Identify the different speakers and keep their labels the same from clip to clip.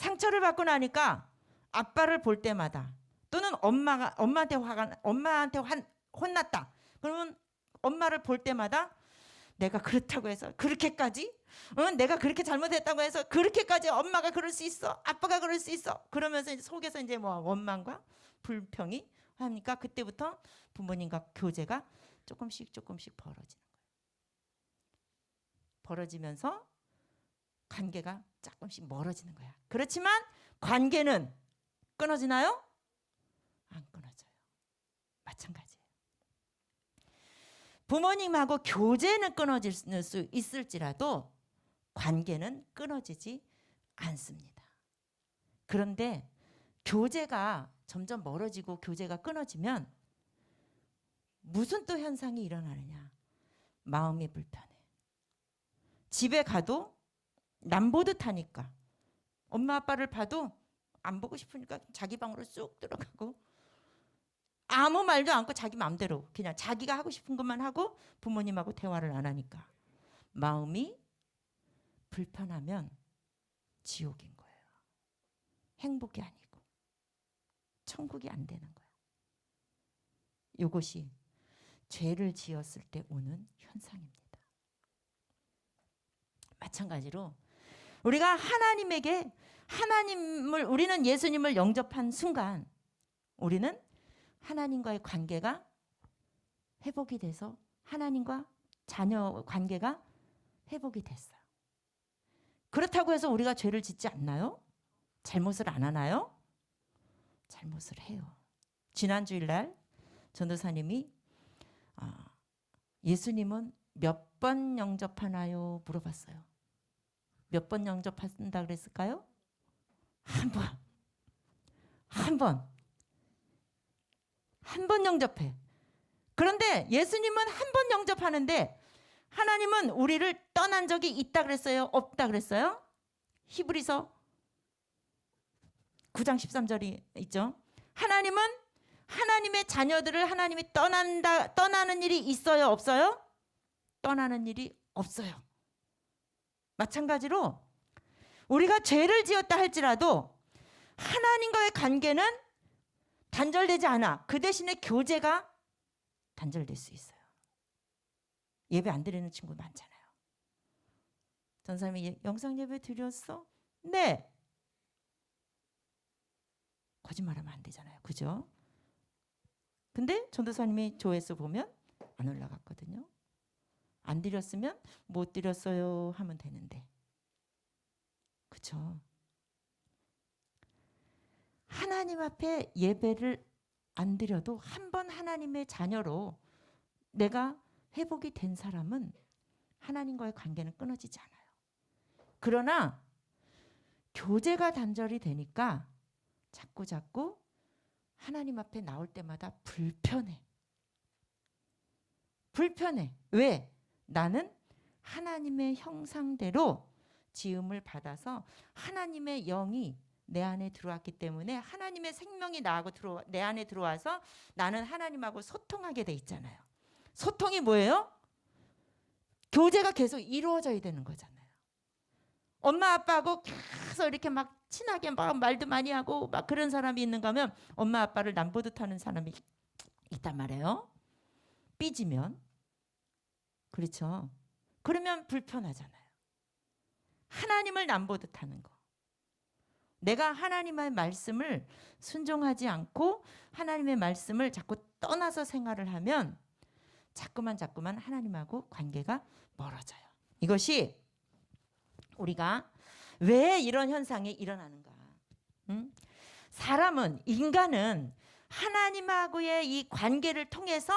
Speaker 1: 상처를 받고 나니까 아빠를 볼 때마다 또는 엄마한테 혼났다. 그러면 엄마를 볼 때마다 내가 그렇다고 해서 그렇게까지? 내가 그렇게 잘못했다고 해서 그렇게까지 엄마가 그럴 수 있어? 아빠가 그럴 수 있어? 그러면서 이제 속에서 이제 뭐 원망과 불평이 하니까 그때부터 부모님과 교제가 조금씩 벌어지는 거예요. 벌어지면서 관계가 조금씩 멀어지는 거야. 그렇지만 관계는 끊어지나요? 안 끊어져요. 마찬가지예요. 부모님하고 교제는 끊어질 수 있을지라도 관계는 끊어지지 않습니다. 그런데 교제가 점점 멀어지고 교제가 끊어지면 무슨 또 현상이 일어나느냐. 마음이 불편해. 집에 가도 남 보듯 하니까 엄마 아빠를 봐도 안 보고 싶으니까 자기 방으로 쑥 들어가고 아무 말도 않고 자기 마음대로 그냥 자기가 하고 싶은 것만 하고 부모님하고 대화를 안 하니까 마음이 불편하면 지옥인 거예요. 행복이 아니고 천국이 안 되는 거예요. 이것이 죄를 지었을 때 오는 현상입니다. 마찬가지로 우리가 우리는 예수님을 영접한 순간 우리는 하나님과의 관계가 회복이 돼서 하나님과 자녀 관계가 회복이 됐어요. 그렇다고 해서 우리가 죄를 짓지 않나요? 잘못을 안 하나요? 잘못을 해요. 지난 주일날 전도사님이 예수님은 몇 번 영접하나요? 물어봤어요. 몇 번 영접한다 그랬을까요? 한 번. 한 번 영접해. 그런데 예수님은 한 번 영접하는데 하나님은 우리를 떠난 적이 있다 그랬어요? 없다 그랬어요? 히브리서 9장 13절이 있죠. 하나님은 하나님의 자녀들을 하나님이 떠나는 일이 있어요? 없어요? 떠나는 일이 없어요. 마찬가지로 우리가 죄를 지었다 할지라도 하나님과의 관계는 단절되지 않아. 그 대신에 교제가 단절될 수 있어요. 예배 안 드리는 친구 많잖아요. 전사님이 영상 예배 드렸어? 네. 거짓말하면 안 되잖아요. 그죠? 근데 전도사님이 조회수 보면 안 올라갔거든요. 안 드렸으면 못 드렸어요 하면 되는데. 그렇죠? 하나님 앞에 예배를 안 드려도 한 번 하나님의 자녀로 내가 회복이 된 사람은 하나님과의 관계는 끊어지지 않아요. 그러나 교제가 단절이 되니까 자꾸 하나님 앞에 나올 때마다 불편해. 왜? 나는 하나님의 형상대로 지음을 받아서 하나님의 영이 내 안에 들어왔기 때문에 하나님의 생명이 내 안에 들어와서 나는 하나님하고 소통하게 돼 있잖아요. 소통이 뭐예요? 교제가 계속 이루어져야 되는 거잖아요. 엄마 아빠하고 계속 이렇게 막 친하게 막 말도 많이 하고 막 그런 사람이 있는가 하면 엄마 아빠를 남보듯 하는 사람이 있단 말이에요. 삐지면. 그렇죠. 그러면 불편하잖아요. 하나님을 남보듯 하는 거. 내가 하나님의 말씀을 순종하지 않고 하나님의 말씀을 자꾸 떠나서 생활을 하면 자꾸만 하나님하고 관계가 멀어져요. 이것이 우리가 왜 이런 현상이 일어나는가? 인간은 하나님하고의 이 관계를 통해서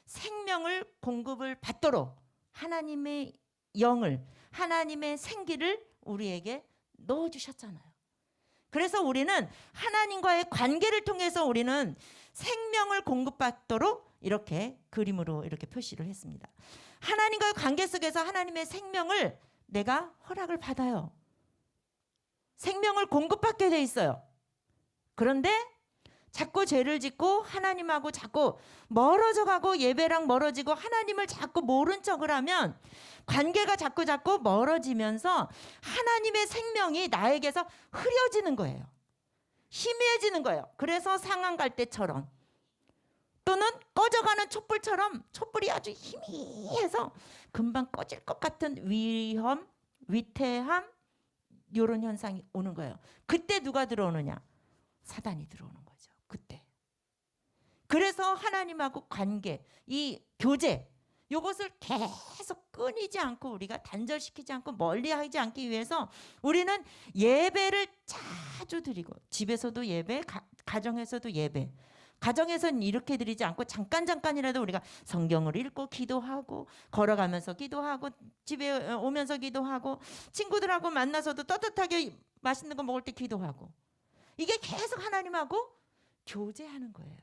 Speaker 1: 생명을 공급을 받도록 하나님의 영을, 하나님의 생기를 우리에게 넣어주셨잖아요. 그래서 우리는 하나님과의 관계를 통해서 우리는 생명을 공급받도록 이렇게 그림으로 이렇게 표시를 했습니다. 하나님과의 관계 속에서 하나님의 생명을 내가 허락을 받아요. 생명을 공급받게 돼 있어요. 그런데 자꾸 죄를 짓고 하나님하고 자꾸 멀어져 가고 예배랑 멀어지고 하나님을 자꾸 모른 척을 하면 관계가 자꾸 멀어지면서 하나님의 생명이 나에게서 흐려지는 거예요. 희미해지는 거예요. 그래서 상한 갈대처럼 또는 꺼져가는 촛불처럼 촛불이 아주 희미해서 금방 꺼질 것 같은 위험, 위태함 이런 현상이 오는 거예요. 그때 누가 들어오느냐? 사단이 들어오는 거죠. 그때. 그래서 하나님하고 관계, 이 교제 이것을 계속 끊이지 않고 우리가 단절시키지 않고 멀리하지 않기 위해서 우리는 예배를 자주 드리고 집에서도 예배, 가정에서도 예배. 가정에서는 이렇게 드리지 않고 잠깐이라도 우리가 성경을 읽고 기도하고 걸어가면서 기도하고 집에 오면서 기도하고 친구들하고 만나서도 떳떳하게 맛있는 거 먹을 때 기도하고 이게 계속 하나님하고 교제하는 거예요.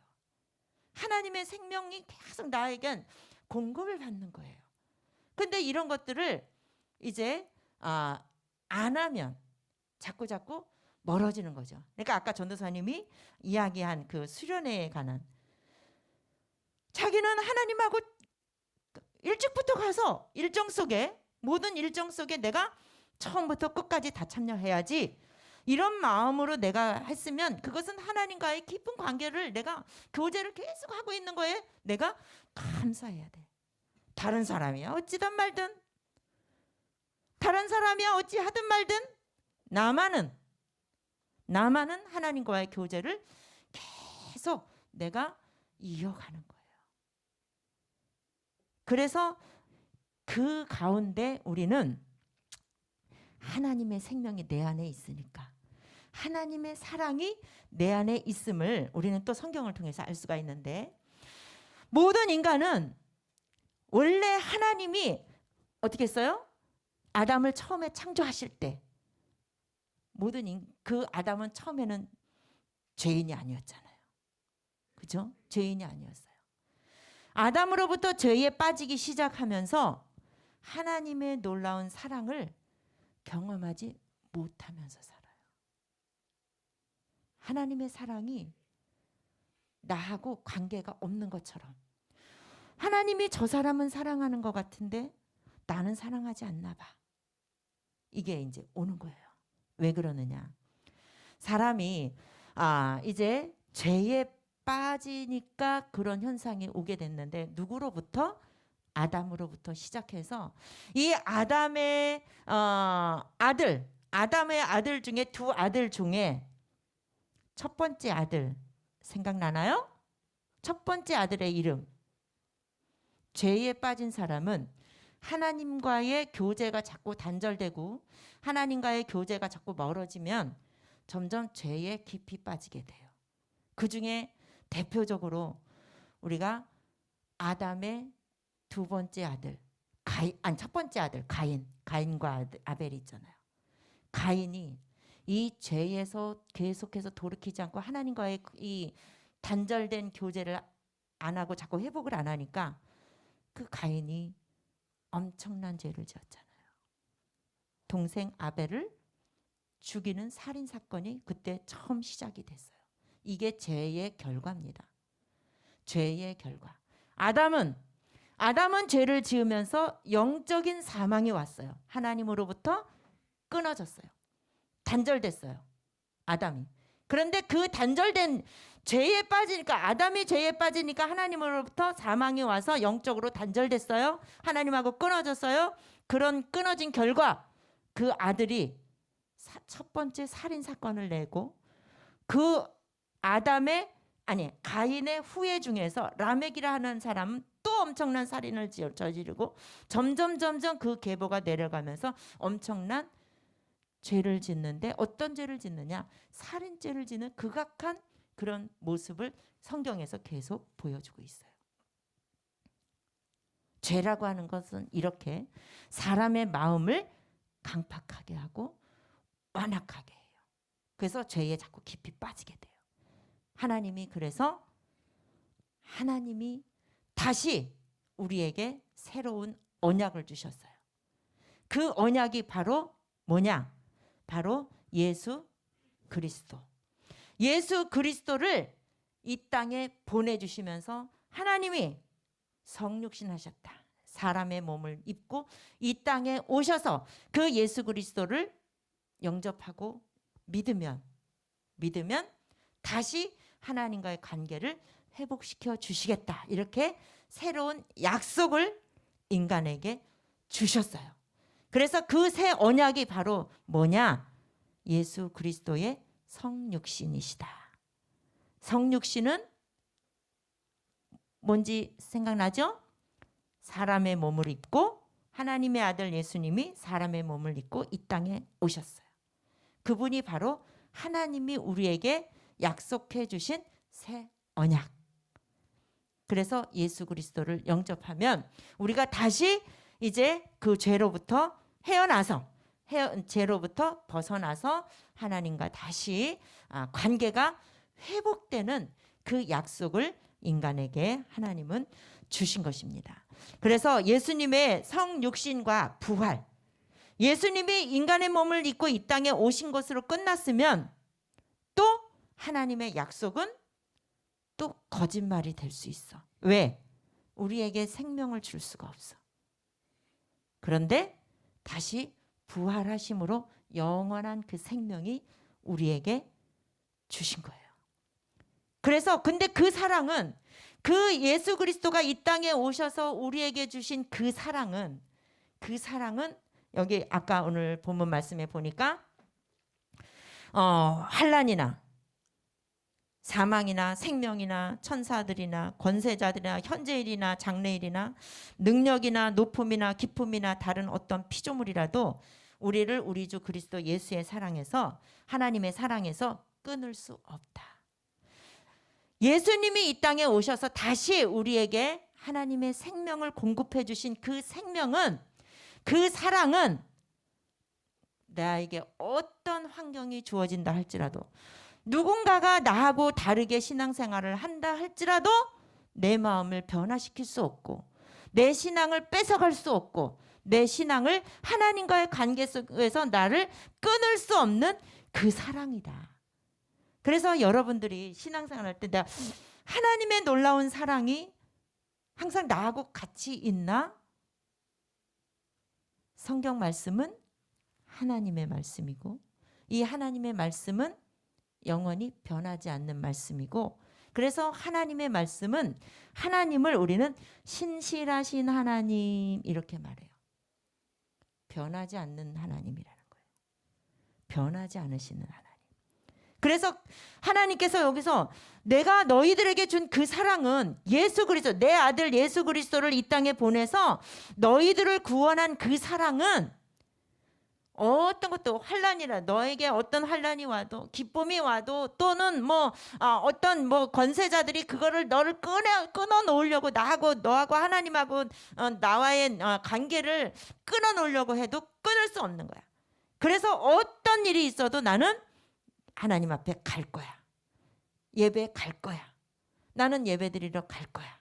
Speaker 1: 하나님의 생명이 계속 나에겐 공급을 받는 거예요. 근데 이런 것들을 이제 안 하면 자꾸 멀어지는 거죠. 그러니까 아까 전도사님이 이야기한 그 수련회에 관한 자기는 하나님하고 일찍부터 가서 모든 일정 속에 내가 처음부터 끝까지 다 참여해야지 이런 마음으로 내가 했으면 그것은 하나님과의 깊은 관계를 내가 교제를 계속 하고 있는 거에 내가 감사해야 돼. 다른 사람이야 어찌든 말든 다른 사람이야 어찌 하든 말든 나만은 하나님과의 교제를 계속 내가 이어가는 거예요. 그래서 그 가운데 우리는 하나님의 생명이 내 안에 있으니까 하나님의 사랑이 내 안에 있음을 우리는 또 성경을 통해서 알 수가 있는데 모든 인간은 원래 하나님이 어떻게 했어요? 아담을 처음에 창조하실 때 그 아담은 처음에는 죄인이 아니었잖아요. 그죠? 죄인이 아니었어요. 아담으로부터 죄에 빠지기 시작하면서 하나님의 놀라운 사랑을 경험하지 못하면서 살아요. 하나님의 사랑이 나하고 관계가 없는 것처럼 하나님이 저 사람은 사랑하는 것 같은데 나는 사랑하지 않나 봐. 이게 이제 오는 거예요. 왜 그러느냐? 사람이 이제 죄에 빠지니까 그런 현상이 오게 됐는데 누구로부터? 아담으로부터 시작해서 이 아담의 아담의 중에 두 아들 중에 첫 번째 아들 생각나나요? 첫 번째 아들의 이름. 죄에 빠진 사람은 하나님과의 교제가 자꾸 단절되고 하나님과의 교제가 자꾸 멀어지면 점점 죄에 깊이 빠지게 돼요. 그 중에 대표적으로 우리가 아담의 두 번째 아들, 첫 번째 아들 가인과 아벨이 있잖아요. 가인이 이 죄에서 계속해서 돌이키지 않고 하나님과의 이 단절된 교제를 안 하고 자꾸 회복을 안 하니까 그 가인이 엄청난 죄를 지었잖아요. 동생 아벨을 죽이는 살인 사건이 그때 처음 시작이 됐어요. 이게 죄의 결과입니다. 죄의 결과. 아담은 죄를 지으면서 영적인 사망이 왔어요. 하나님으로부터 끊어졌어요. 단절됐어요. 아담이. 그런데 그 단절된 죄에 빠지니까 아담이 죄에 빠지니까 하나님으로부터 사망이 와서 영적으로 단절됐어요. 하나님하고 끊어졌어요. 그런 끊어진 결과 그 아들이 첫 번째 살인 사건을 내고 그 가인의 후예 중에서 라멕이라 하는 사람은 또 엄청난 살인을 저지르고 점점 그 계보가 내려가면서 엄청난 죄를 짓는데 어떤 죄를 짓느냐? 살인죄를 짓는 극악한 그런 모습을 성경에서 계속 보여주고 있어요. 죄라고 하는 것은 이렇게 사람의 마음을 강팍하게 하고 완악하게 해요. 그래서 죄에 자꾸 깊이 빠지게 돼요. 그래서 하나님이 다시 우리에게 새로운 언약을 주셨어요. 그 언약이 바로 뭐냐? 바로 예수 그리스도. 예수 그리스도를 이 땅에 보내주시면서 하나님이 성육신 하셨다. 사람의 몸을 입고 이 땅에 오셔서 그 예수 그리스도를 영접하고 믿으면 다시 하나님과의 관계를 회복시켜 주시겠다. 이렇게 새로운 약속을 인간에게 주셨어요. 그래서 그 새 언약이 바로 뭐냐? 예수 그리스도의 성육신이시다. 성육신은 뭔지 생각나죠? 사람의 몸을 입고 하나님의 아들 예수님이 사람의 몸을 입고 이 땅에 오셨어요. 그분이 바로 하나님이 우리에게 약속해 주신 새 언약. 그래서 예수 그리스도를 영접하면 우리가 다시 이제 그 죄로부터 죄로부터 벗어나서 하나님과 다시 관계가 회복되는 그 약속을 인간에게 하나님은 주신 것입니다. 그래서 예수님의 성육신과 부활, 예수님이 인간의 몸을 입고 이 땅에 오신 것으로 끝났으면 또 하나님의 약속은 또 거짓말이 될 수 있어. 왜? 우리에게 생명을 줄 수가 없어. 그런데 다시 부활하심으로 영원한 그 생명이 우리에게 주신 거예요. 그래서 근데 그 사랑은, 그 예수 그리스도가 이 땅에 오셔서 우리에게 주신 그 사랑은 여기 아까 오늘 본문 말씀에 보니까 환난이나 사망이나 생명이나 천사들이나 권세자들이나 현재일이나 장래일이나 능력이나 높음이나 기쁨이나 다른 어떤 피조물이라도 우리를 우리 주 그리스도 예수의 사랑에서, 하나님의 사랑에서 끊을 수 없다. 예수님이 이 땅에 오셔서 다시 우리에게 하나님의 생명을 공급해 주신 그 생명은, 그 사랑은 나에게 어떤 환경이 주어진다 할지라도, 누군가가 나하고 다르게 신앙생활을 한다 할지라도 내 마음을 변화시킬 수 없고, 내 신앙을 뺏어갈 수 없고, 내 신앙을 하나님과의 관계 속에서 나를 끊을 수 없는 그 사랑이다. 그래서 여러분들이 신앙생활 할 때 내가 하나님의 놀라운 사랑이 항상 나하고 같이 있나? 성경 말씀은 하나님의 말씀이고, 이 하나님의 말씀은 영원히 변하지 않는 말씀이고, 그래서 하나님의 말씀은, 하나님을 우리는 신실하신 하나님 이렇게 말해요. 변하지 않는 하나님이라는 거예요. 변하지 않으시는 하나님. 그래서 하나님께서 여기서 내가 너희들에게 준 그 사랑은 예수 그리스도, 내 아들 예수 그리스도를 이 땅에 보내서 너희들을 구원한 그 사랑은 어떤 것도, 환난이라, 너에게 어떤 환난이 와도, 기쁨이 와도, 또는 어떤 권세자들이 그거를 너를 끊어 놓으려고, 너하고 하나님하고 나와의 관계를 끊어 놓으려고 해도 끊을 수 없는 거야. 그래서 어떤 일이 있어도 나는 하나님 앞에 갈 거야. 예배 갈 거야. 나는 예배 드리러 갈 거야.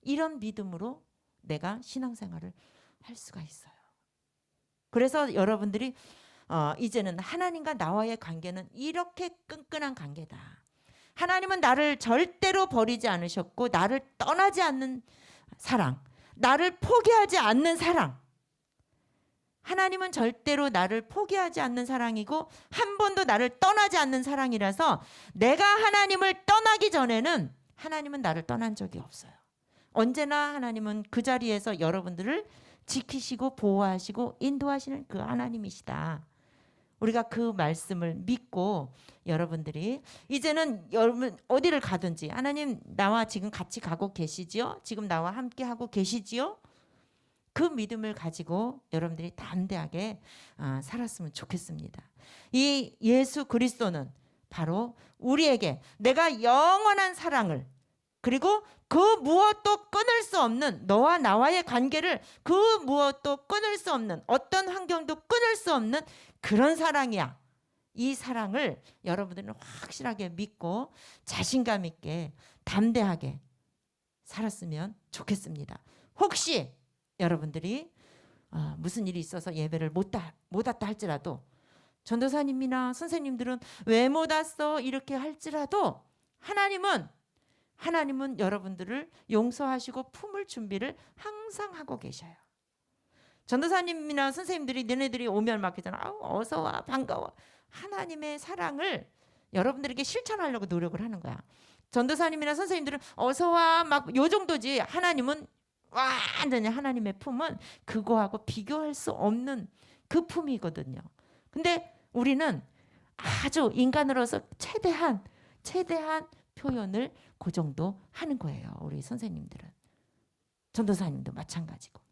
Speaker 1: 이런 믿음으로 내가 신앙생활을 할 수가 있어요. 그래서 여러분들이 이제는 하나님과 나와의 관계는 이렇게 끈끈한 관계다. 하나님은 나를 절대로 버리지 않으셨고, 나를 떠나지 않는 사랑, 나를 포기하지 않는 사랑. 하나님은 절대로 나를 포기하지 않는 사랑이고 한 번도 나를 떠나지 않는 사랑이라서, 내가 하나님을 떠나기 전에는 하나님은 나를 떠난 적이 없어요. 언제나 하나님은 그 자리에서 여러분들을 지키시고 보호하시고 인도하시는 그 하나님이시다. 우리가 그 말씀을 믿고 여러분들이 이제는 여러분 어디를 가든지, 하나님 나와 지금 같이 가고 계시지요? 지금 나와 함께 하고 계시지요? 그 믿음을 가지고 여러분들이 담대하게 살았으면 좋겠습니다. 이 예수 그리스도는 바로 우리에게 내가 영원한 사랑을, 그리고 그 무엇도 끊을 수 없는, 너와 나와의 관계를 그 무엇도 끊을 수 없는, 어떤 환경도 끊을 수 없는 그런 사랑이야. 이 사랑을 여러분들은 확실하게 믿고 자신감 있게 담대하게 살았으면 좋겠습니다. 혹시 여러분들이 무슨 일이 있어서 예배를 못 왔다 할지라도, 전도사님이나 선생님들은 왜 못 왔어 이렇게 할지라도, 하나님은 하나님은 여러분들을 용서하시고 품을 준비를 항상 하고 계셔요. 전도사님이나 선생님들이 너네들이 오면 막 그러잖아. 어서 와, 반가워. 하나님의 사랑을 여러분들에게 실천하려고 노력을 하는 거야. 전도사님이나 선생님들은 어서 와, 막 요 정도지. 하나님은 완전히 하나님의 품은 그거하고 비교할 수 없는 그 품이거든요. 근데 우리는 아주 인간으로서 최대한 표현을 그 정도 하는 거예요. 우리 선생님들은. 전도사님도 마찬가지고.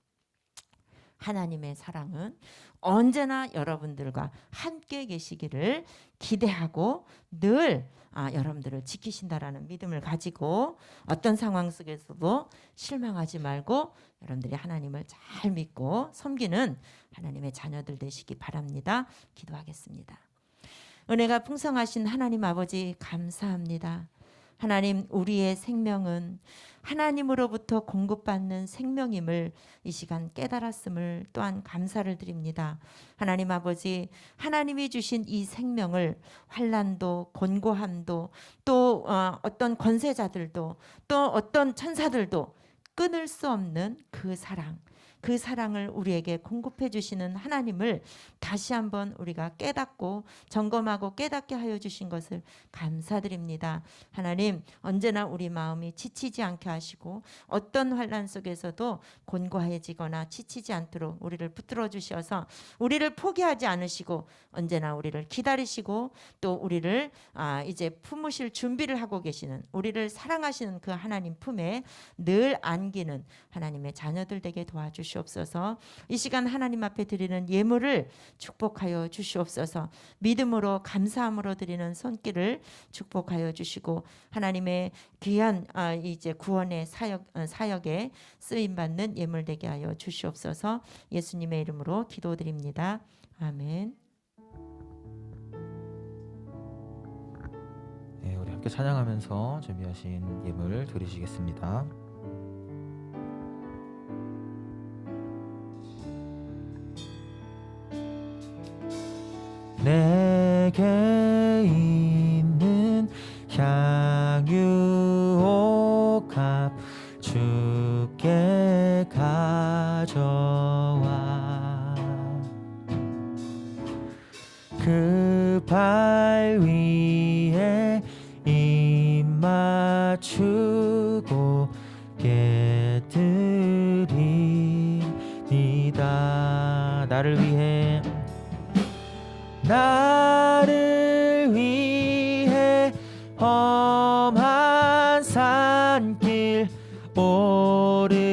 Speaker 1: 하나님의 사랑은 언제나 여러분들과 함께 계시기를 기대하고 늘 여러분들을 지키신다라는 믿음을 가지고 어떤 상황 속에서도 실망하지 말고 여러분들이 하나님을 잘 믿고 섬기는 하나님의 자녀들 되시기 바랍니다. 기도하겠습니다. 은혜가 풍성하신 하나님 아버지 감사합니다. 하나님, 우리의 생명은 하나님으로부터 공급받는 생명임을 이 시간 깨달았음을 또한 감사를 드립니다. 하나님 아버지, 하나님이 주신 이 생명을 환난도 곤고함도 또 어떤 권세자들도 또 어떤 천사들도 끊을 수 없는 그 사랑을 우리에게 공급해 주시는 하나님을 다시 한번 우리가 깨닫고 점검하고 깨닫게 하여 주신 것을 감사드립니다. 하나님, 언제나 우리 마음이 지치지 않게 하시고 어떤 환난 속에서도 곤고해지거나 지치지 않도록 우리를 붙들어 주셔서 우리를 포기하지 않으시고 언제나 우리를 기다리시고 또 우리를 이제 품으실 준비를 하고 계시는, 우리를 사랑하시는 그 하나님 품에 늘 안기는 하나님의 자녀들 되게 도와주시옵소서. 이 시간 하나님 앞에 드리는 예물을 축복하여 주시옵소서. 믿음으로 감사함으로 드리는 손길을 축복하여 주시고 하나님의 귀한 이제 구원의 사역에 쓰임 받는 예물 되게 하여 주시옵소서. 예수님의 이름으로 기도드립니다. 아멘.
Speaker 2: 네, 우리 함께 찬양하면서 준비하신 예물 드리시겠습니다. 내게 있는 향유옥합 주께 가져와 그 발 위에 입 맞추고 깨드립니다. 나를 위해 험한 산길 오르신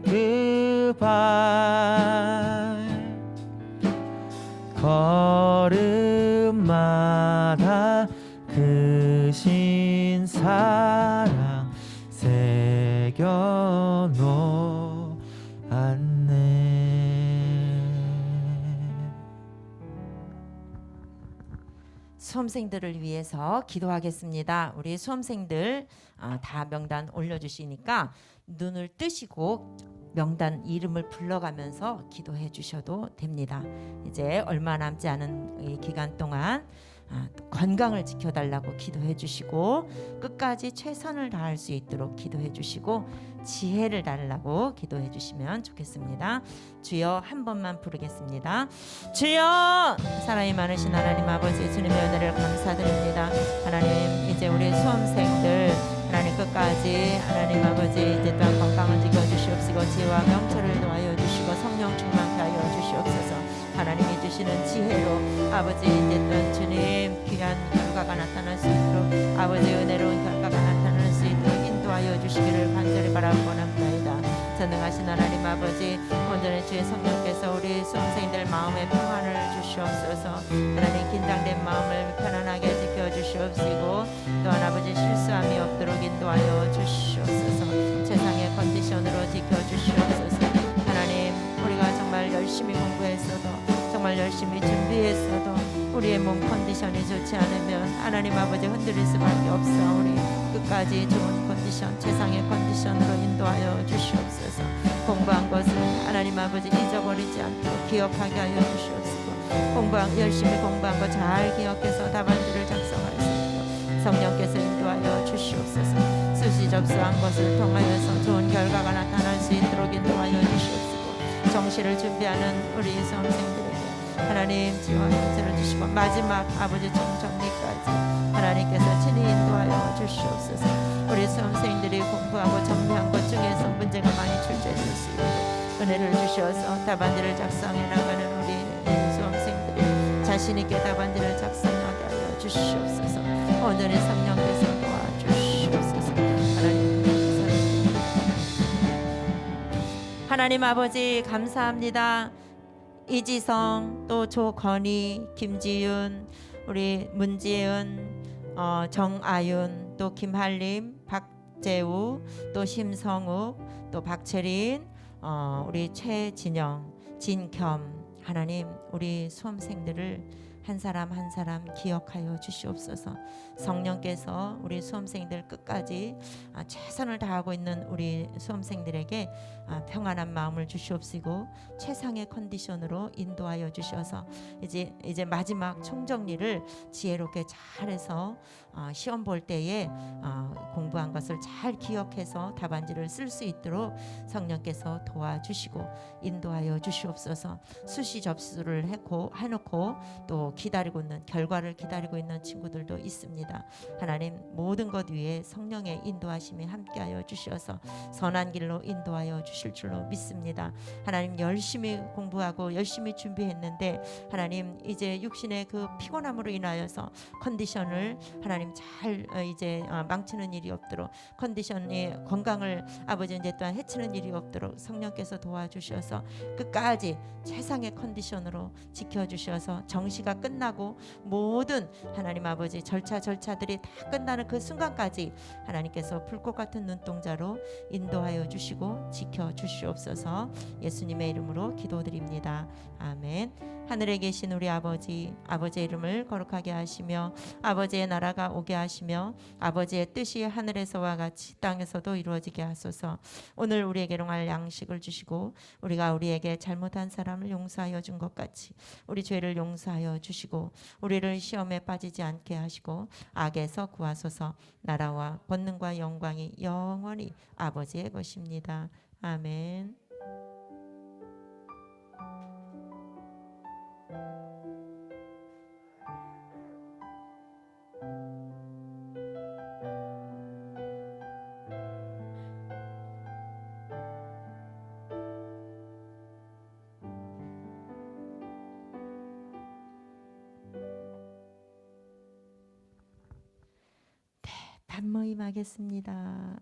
Speaker 2: 그 발 걸음마다 그 신 사랑 새겨 놓았네.
Speaker 1: 수험생들을 위해서 기도하겠습니다. 우리 수험생들 다 명단 올려주시니까 눈을 뜨시고 명단 이름을 불러가면서 기도해 주셔도 됩니다. 이제 얼마 남지 않은 이 기간 동안 건강을 지켜달라고 기도해 주시고 끝까지 최선을 다할 수 있도록 기도해 주시고 지혜를 달라고 기도해 주시면 좋겠습니다. 주여 한 번만 부르겠습니다. 주여! 사랑이 많으신 하나님 아버지, 주님의 은혜를 감사드립니다. 하나님, 이제 우리 수험생들 하나님 끝까지 하나님 아버지 이제 또한 건강을 지켜주시옵시고 지혜와 명철을 놓아여 주시고 성령 충만케 하여 주시옵소서. 하나님이 주시는 지혜로 아버지 이제 또 주님 귀한 결과가 나타날 수 있도록 아버지 은혜로운 결과가 나타날 수 있도록 인도하여 주시기를 간절히 바라옵나이다. 전능하신 하나님 아버지, 온전히 주의 성령께서 우리 수험생들 마음에 평안을 주시옵소서. 하나님 긴장된 마음을 편안하게 지켜주시옵시고 또한 아버지 실수함이 없도록 인도하여 주시옵소서. 세상의 컨디션으로 지켜주시옵소서. 하나님, 우리가 정말 열심히 공부했어도 정말 열심히 준비했어도 우리의 몸 컨디션이 좋지 않으면 하나님 아버지 흔들릴 수밖에 없어. 우리 끝까지 좋은 컨디션, 최상의 컨디션으로 인도하여 주시옵소서. 공부한 것을 하나님 아버지 잊어버리지 않도록 기억하게 하여 주시옵소서. 열심히 공부한 거 잘 기억해서 답안지를 작성할 수 있도록 성령께서 인도하여 주시옵소서. 수시 접수한 것을 통하여서 좋은 결과가 나타날 수 있도록 인도하여 주시옵시고, 정시를 준비하는 우리 수험생들에게 하나님 지원 은혜를 주시고, 마지막 아버지 총정리까지 하나님께서 친히 인도하여 주시옵소서. 우리 수험생들이 공부하고 정리한 것 중에서 문제가 많이 출제될 수 있도록 은혜를 주셔서 답안지를 작성해 나가는 우리 수험생들이 자신 있게 답안지를 작성하게 하여 주시옵소서. 오늘의 성령께서 도와주시옵소서. 하나님 아버지 감사합니다. 이지성, 또 조건희, 김지윤, 우리 문지은, 정아윤, 또 김한림, 박재우, 또 심성욱, 또 박채린, 우리 최진영, 진겸, 하나님 우리 수험생들을 한 사람 한 사람 기억하여 주시옵소서. 성령께서 우리 수험생들 끝까지 최선을 다하고 있는 우리 수험생들에게 평안한 마음을 주시옵시고, 최상의 컨디션으로 인도하여 주셔서 이제 마지막 총정리를 지혜롭게 잘해서 시험 볼 때에 공부한 것을 잘 기억해서 답안지를 쓸 수 있도록 성령께서 도와주시고 인도하여 주시옵소서. 수시 접수를 해놓고 또 기다리고 있는, 결과를 기다리고 있는 친구들도 있습니다. 하나님 모든 것 위에 성령의 인도하심이 함께하여 주셔서 선한 길로 인도하여 주실 줄로 믿습니다. 하나님 열심히 공부하고 열심히 준비했는데 하나님 이제 육신의 그 피곤함으로 인하여서 컨디션을 하나님 잘 이제 망치는 일이 없도록, 컨디션이 건강을 아버지 이제 또한 해치는 일이 없도록 성령께서 도와주셔서 끝까지 최상의 컨디션으로 지켜주셔서 정시가 끝나고 모든 하나님 아버지 절차들이 다 끝나는 그 순간까지 하나님께서 불꽃 같은 눈동자로 인도하여 주시고 지켜주시옵소서. 예수님의 이름으로 기도드립니다. 아멘. 하늘에 계신 우리 아버지, 아버지의 이름을 거룩하게 하시며 아버지의 나라가 오게 하시며 아버지의 뜻이 하늘에서와 같이 땅에서도 이루어지게 하소서. 오늘 우리에게 일용할 양식을 주시고 우리가 우리에게 잘못한 사람을 용서하여 준 것 같이 우리 죄를 용서하여 주시고 우리를 시험에 빠지지 않게 하시고 악에서 구하소서. 나라와 권능과 영광이 영원히 아버지의 것입니다. 아멘. 밥 모임 하겠습니다.